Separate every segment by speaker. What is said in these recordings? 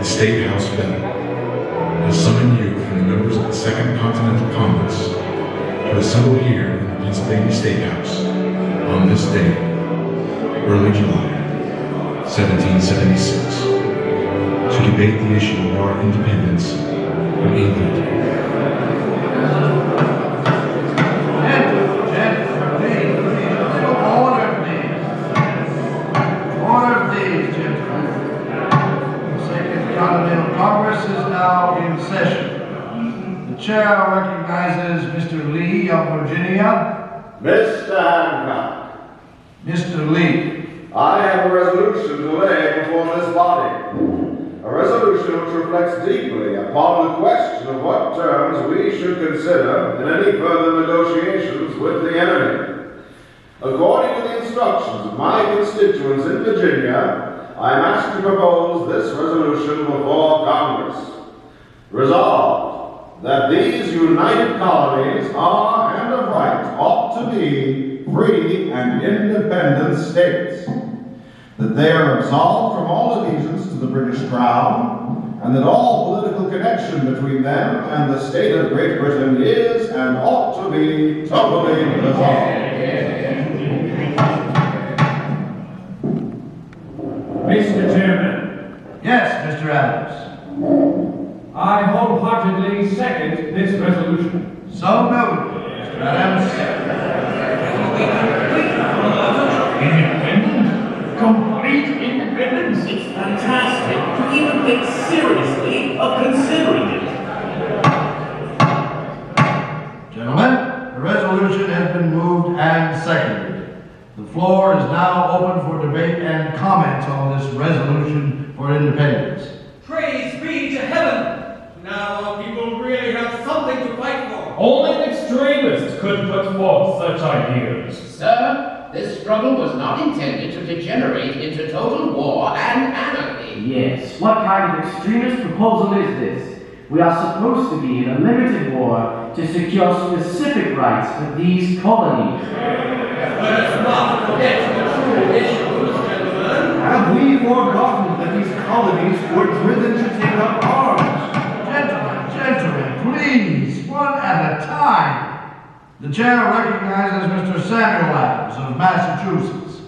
Speaker 1: State House Buena has summoned you from the members of the Second Continental Congress to assemble here in the Pennsylvania State House on this day, early July, 1776, to debate the issue of our independence from England.
Speaker 2: The chair recognizes Mr. Lee of Virginia.
Speaker 3: Mr. Hancock.
Speaker 2: Mr. Lee.
Speaker 3: I have a resolution to lay before this body. A resolution which reflects deeply upon the question of what terms we should consider in any further negotiations with the enemy. According to the instructions of my constituents in Virginia, I am asked to propose this resolution before Congress. Resolved, that these united colonies are and of right ought to be free and independent states, that they are absolved from all allegiance to the British Crown, and that all political connection between them and the state of Great Britain is and ought to be totally dissolved.
Speaker 4: Mr. Chairman.
Speaker 2: Yes, Mr. Adams.
Speaker 4: I wholeheartedly second this resolution.
Speaker 2: So noted, Mr. Adams.
Speaker 4: Independence? Complete independence?
Speaker 5: It's fantastic to even think seriously of considering it.
Speaker 2: Gentlemen, the resolution has been moved and seconded. The floor is now open for debate and comment on this resolution for independence.
Speaker 6: Praise be to heaven! Now our people really have something to fight for.
Speaker 4: Only extremists could put forth such ideas.
Speaker 7: Sir, this struggle was not intended to degenerate into total war and anarchy.
Speaker 8: Yes, what kind of extremist proposal is this? We are supposed to be in a limited war to secure specific rights for these colonies.
Speaker 6: Let us not forget the true issues, gentlemen.
Speaker 2: Have we forgotten that these colonies were driven to take up arms? Gentlemen, please, one at a time. The chair recognizes Mr. Samuel Adams of Massachusetts.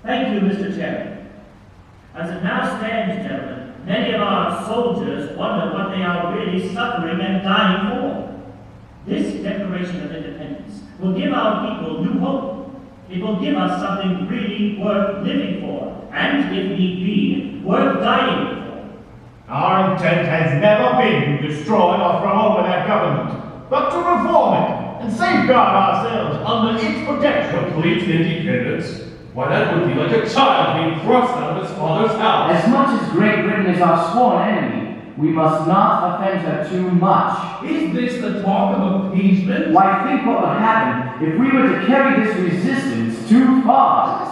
Speaker 9: Thank you, Mr. Chairman. As it now stands, gentlemen, many of our soldiers wonder what they are really suffering and dying for. This Declaration of Independence will give our people new hope. It will give us something really worth living for, and if need be, worth dying for.
Speaker 4: Our intent has never been to destroy or throw over that government, but to reform it and safeguard ourselves under its protection.
Speaker 10: Complete independence? Why, that would be like a child being thrust out of its father's house.
Speaker 8: As much as Great Britain is our sworn enemy, we must not offend her too much.
Speaker 10: Is this the talk of appeasement?
Speaker 8: Why, think what would happen if we were to carry this resistance too far.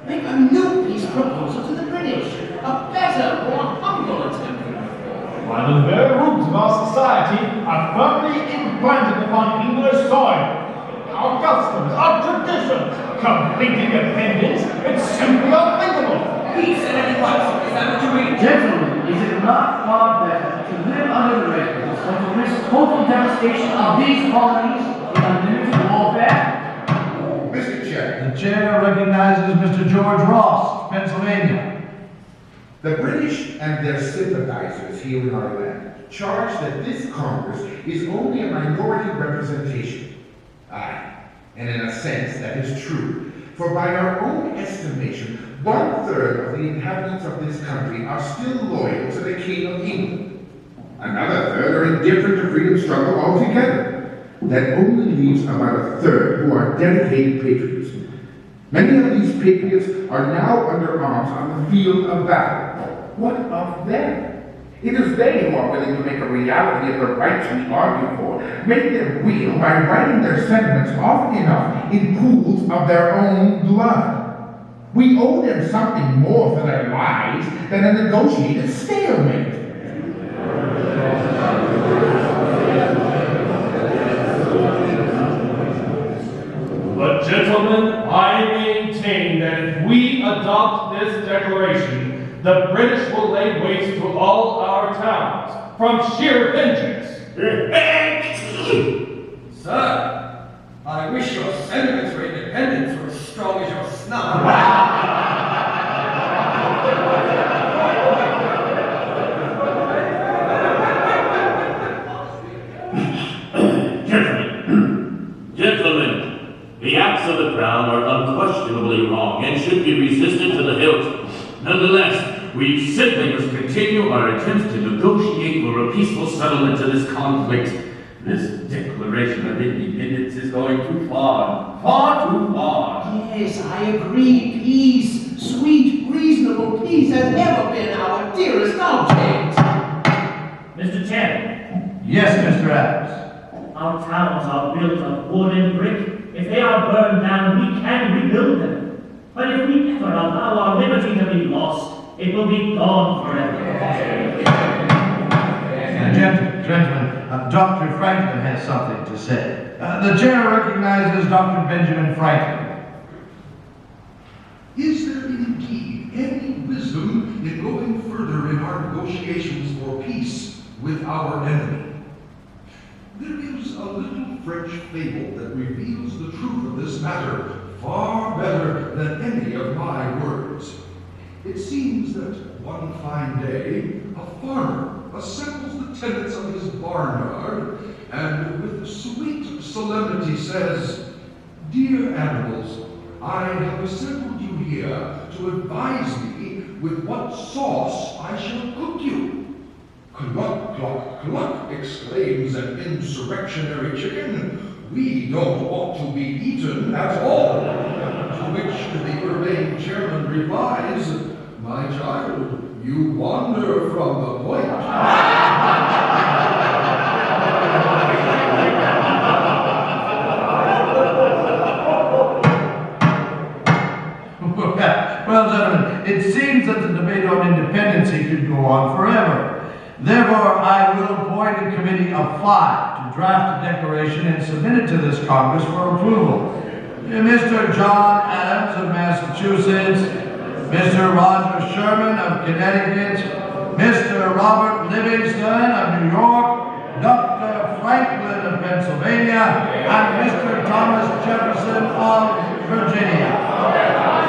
Speaker 7: make a new peace proposal to the British, a better, more humble attempt than before.
Speaker 4: While the very roots of our society are firmly implanted upon English soil, our customs, our traditions, complete independence, it's simply unthinkable.
Speaker 6: Peace at any price, is that what you mean?
Speaker 8: Gentlemen, is it not far better to live under the Red Cross than to risk total devastation of these colonies in unlimited warfare?
Speaker 11: Mr. Chair,
Speaker 2: The chair recognizes Mr. George Ross, Pennsylvania.
Speaker 11: the British and their sympathizers here in our land charge that this Congress is only a minority representation. Aye, and in a sense that is true. For by our own estimation, 1/3 of the inhabitants of this country are still loyal to the King of England. Another third are indifferent to freedom struggle altogether. That only leaves about 1/3 who are dedicated patriots. Many of these patriots are now under arms on the field of battle. What of them? It is they who are willing to make a reality of the rights we argue for, make them real by writing their sentiments often enough in pools of their own blood. We owe them something more for their lives than a negotiated stalemate.
Speaker 10: But gentlemen, I maintain that if we adopt this declaration, the British will lay waste to all our towns from sheer vengeance.
Speaker 6: Sir, I wish your sentiments for independence were as strong as your snuff.
Speaker 5: Gentlemen, the acts of the Crown are unquestionably wrong and should be resisted to the hilt. Nonetheless, we simply must continue our attempts to negotiate for a peaceful settlement to this conflict. This Declaration of Independence is going too far. Far too far.
Speaker 7: Yes, I agree. Peace, sweet, reasonable peace has never been our dearest object.
Speaker 9: Mr. Chairman,
Speaker 2: Yes, Mr. Adams.
Speaker 9: our towns are built of wood and brick. If they are burned down, we can rebuild them. But if we ever allow our liberty to be lost, it will be gone forever.
Speaker 2: Gentlemen, Dr. Franklin has something to say. The chair recognizes Dr. Benjamin Franklin.
Speaker 12: Is there indeed any wisdom in going further in our negotiations for peace with our enemy? There is a little French fable that reveals the truth of this matter far better than any of my words. It seems that one fine day, a farmer assembles the tenants of his barnyard and with sweet solemnity says, "Dear animals, I have assembled you here to advise me with what sauce I shall cook you." "Cluck, cluck, cluck," exclaims an insurrectionary chicken. "We don't ought to be eaten at all." To which the urbane chairman replies, "My child, you wander from the point."
Speaker 2: Well, gentlemen, it seems that the debate on independency could go on forever. Therefore, I will appoint a committee of 5 to draft a declaration and submit it to this Congress for approval. Mr. John Adams of Massachusetts, Mr. Roger Sherman of Connecticut, Mr. Robert Livingston of New York, Dr. Franklin of Pennsylvania, and Mr. Thomas Jefferson of Virginia.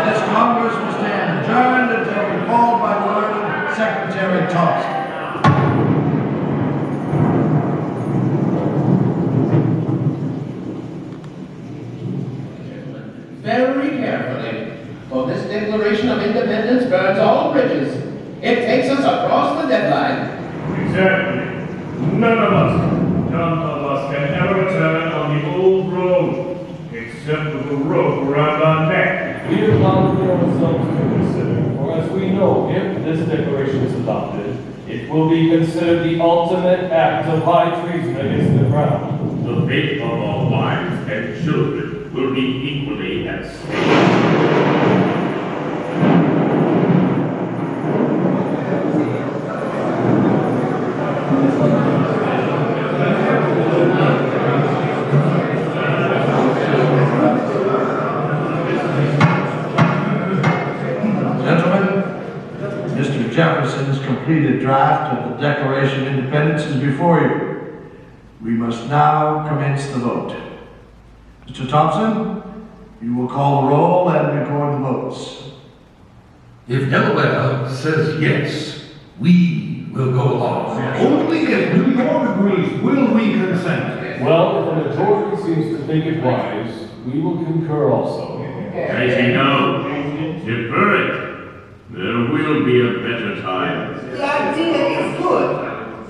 Speaker 2: This Congress will stand adjourned until recalled by word of Secretary Thompson.
Speaker 7: Very carefully, for this Declaration of Independence burns all bridges. It takes us across the deadline.
Speaker 4: Exactly. None of us can ever return on the old road, except with a rope around our neck.
Speaker 10: We have allowed ourselves to consider, for as we know, if this declaration is adopted, it will be considered the ultimate act of high treason against the crown.
Speaker 5: The fate of our wives and children will be equally at stake.
Speaker 2: Jefferson's completed draft of the Declaration of Independence is before you. We must now commence the vote. Mr. Thompson, you will call the roll and record the votes.
Speaker 12: If Delaware says yes, we will go along.
Speaker 13: Only if New York agrees will we consent.
Speaker 10: Well, if the majority seems to think it wise, we will concur also.
Speaker 5: As you know, defer it. There will be a better time.
Speaker 7: The idea is good,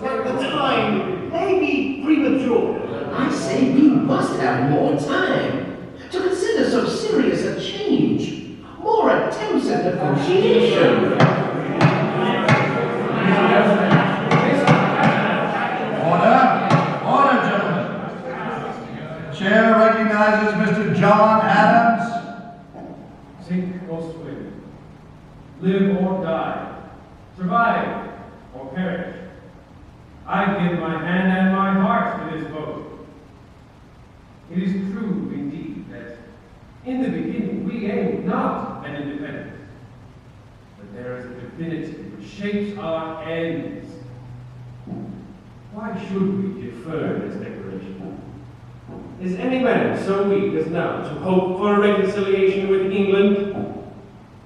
Speaker 7: but the time may be premature. I say we must have more time to consider so serious a change. More attempts at negotiation.
Speaker 2: Order, gentlemen. The chair recognizes Mr. John Adams.
Speaker 4: Sink or swim, live or die, survive or perish. I give my hand and my heart to this vote. It is true, indeed, that in the beginning we aimed not at independence, but there is a divinity which shapes our ends. Why should we defer this declaration? Is any man so weak as now to hope for a reconciliation with England?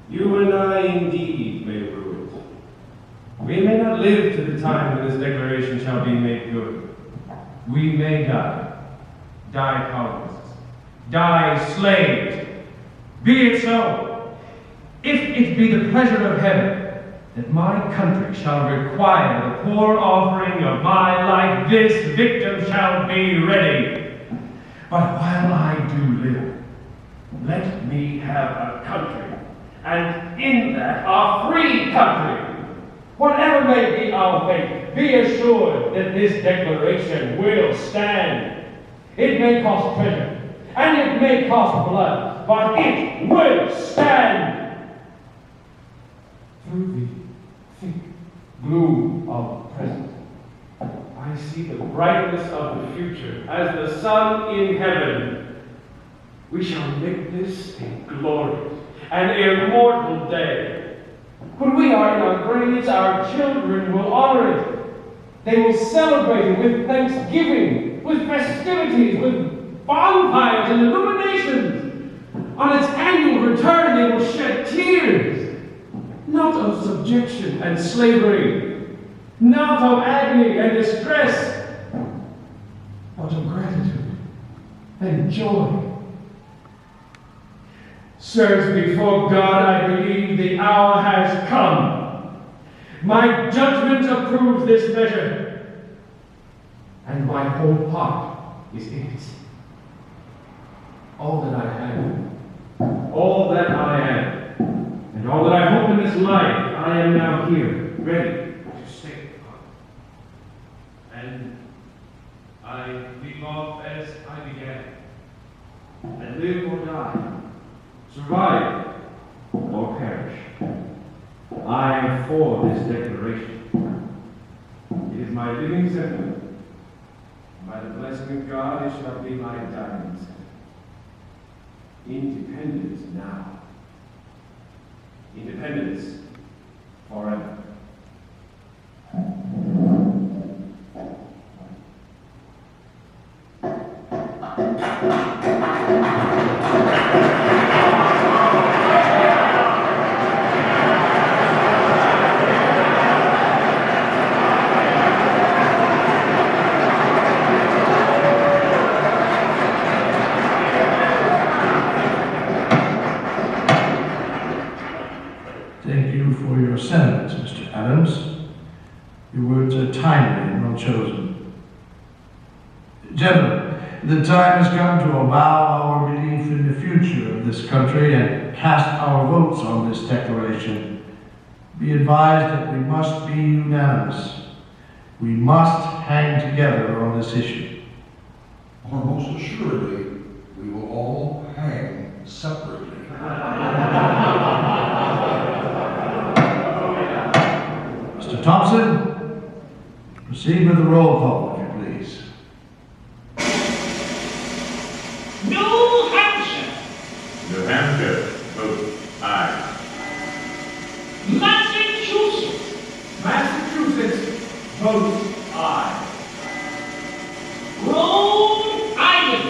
Speaker 4: You and I indeed may rue it. We may not live to the time when this declaration shall be made good. We may die colonists, die slaves. Be it so. If it be the pleasure of heaven that my country shall require the poor offering of my life, this victim shall be ready. But while I do live, let me have a country, and in that a free country. Whatever may be our fate, be assured that this declaration will stand. It may cost treasure, and it may cost blood, but it will stand. Through the thick gloom of the present, I see the brightness of the future as the sun in heaven. We shall make this a glorious and immortal day. When we are in our graves, our children will honor it. They will celebrate it with thanksgiving, with festivities, with bonfires and illuminations. On its annual return, they will shed tears, not of subjection and slavery, not of agony and distress, but of gratitude and joy. Sirs, before God, I believe the hour has come. My judgment approves this measure, and my whole heart is in it. All that I am, and all that I hope in this life, I am now here, ready to stake upon. And I leave off as I began, and live or die, survive or perish. I am for this declaration. It is my living sentiment. By the blessing of God, it shall be my dying sentiment. Independence now. Independence forever.
Speaker 2: Thank you for your sentiments, Mr. Adams. Your words are timely and well chosen. Gentlemen, the time has come to avow our belief in the future of this country and cast our votes on this declaration. Be advised that we must be unanimous. We must hang together on this issue.
Speaker 12: Most assuredly, we will all hang separately.
Speaker 2: Mr. Thompson, proceed with the roll call, if you please.
Speaker 9: New Hampshire,
Speaker 5: New Hampshire, vote aye.
Speaker 9: Massachusetts,
Speaker 4: Vote aye.
Speaker 9: Rhode Island.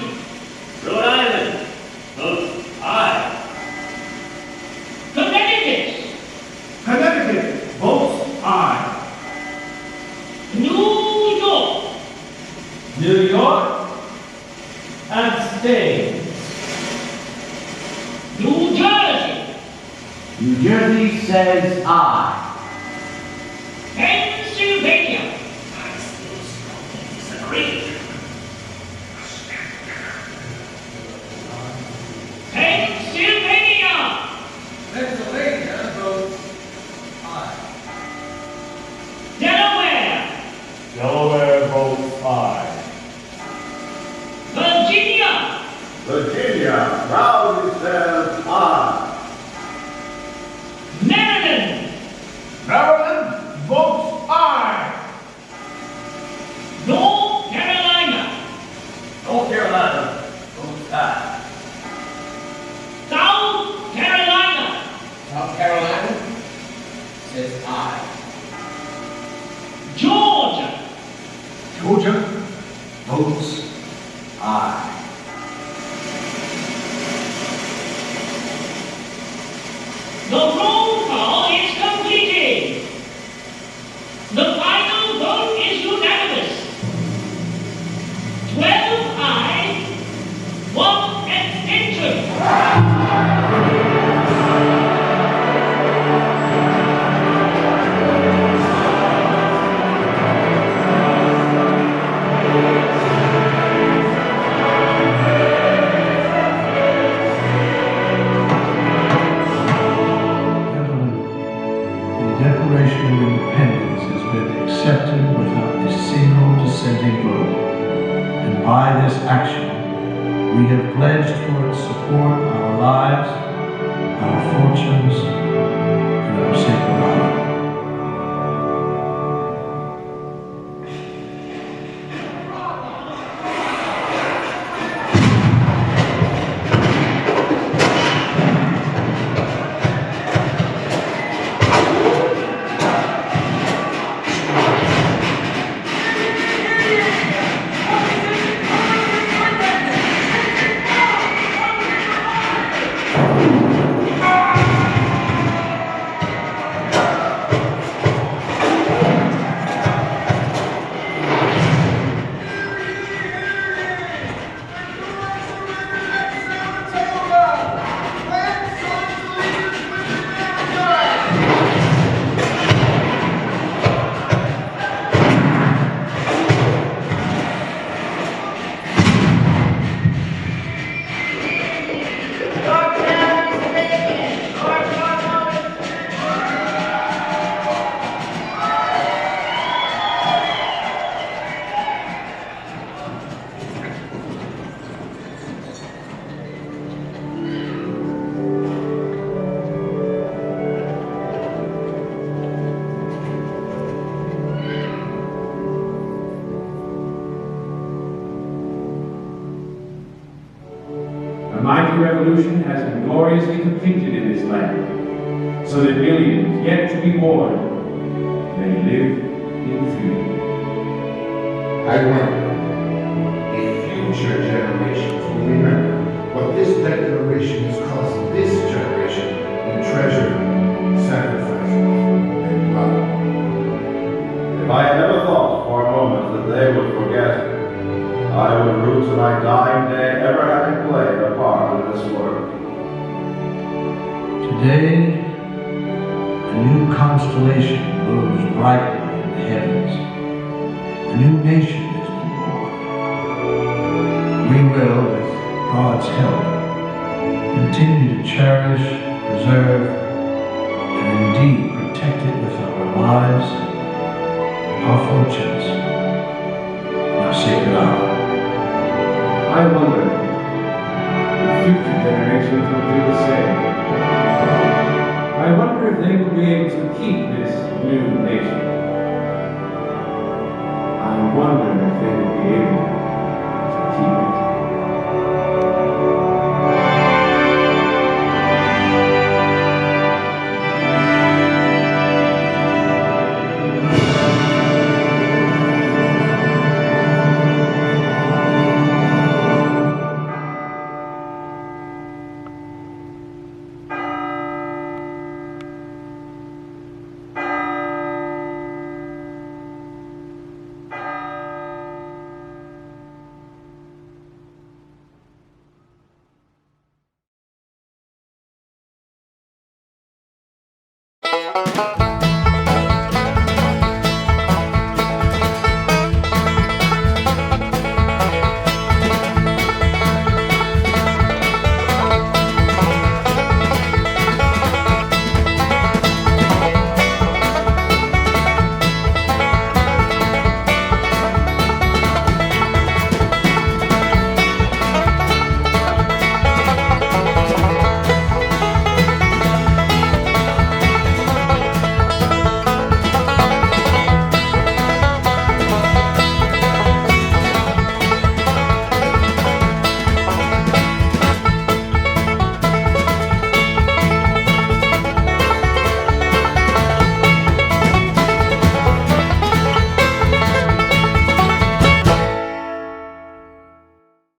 Speaker 5: Rhode Island. Vote aye.
Speaker 9: Connecticut.
Speaker 4: Connecticut votes aye.
Speaker 9: New York.
Speaker 4: New York abstains.
Speaker 9: New Jersey.
Speaker 8: New Jersey says aye.
Speaker 9: Pennsylvania. I still strongly disagree. Pennsylvania.
Speaker 6: Pennsylvania votes aye.
Speaker 9: Delaware.
Speaker 10: Delaware votes aye.
Speaker 9: Virginia.
Speaker 3: Virginia proudly says aye.
Speaker 9: Maryland.
Speaker 13: Maryland votes aye.
Speaker 9: North Carolina.
Speaker 6: North Carolina votes aye.
Speaker 9: South Carolina.
Speaker 7: South Carolina says aye.
Speaker 9: Georgia.
Speaker 13: Georgia votes aye.
Speaker 9: The roll call is completed. The final vote is unanimous. 12 ayes, 1 abstention.
Speaker 2: Gentlemen, the Declaration of Independence has been accepted without a single dissenting vote. And by this action, we have pledged for its support our lives, our fortunes, and our sacred honor.
Speaker 4: A mighty revolution has been gloriously completed in this land, so that millions yet to be born may live in freedom.
Speaker 11: I wonder if future generations will remember what this declaration has cost this generation in treasure, sacrifice, and blood.
Speaker 3: If I had ever thought for a moment that they would forget, I would rue to my dying day ever having played a part in this work.
Speaker 2: Today, a new constellation glows brightly in the heavens. A new nation has been born. We will, with God's help, continue to cherish, preserve, and indeed protect it with our lives, our fortunes, and our sacred honor.
Speaker 4: I wonder if future generations will do the same. I wonder if they will be able to keep this new nation. I wonder if they will be able to keep it.
Speaker 14: Thank you.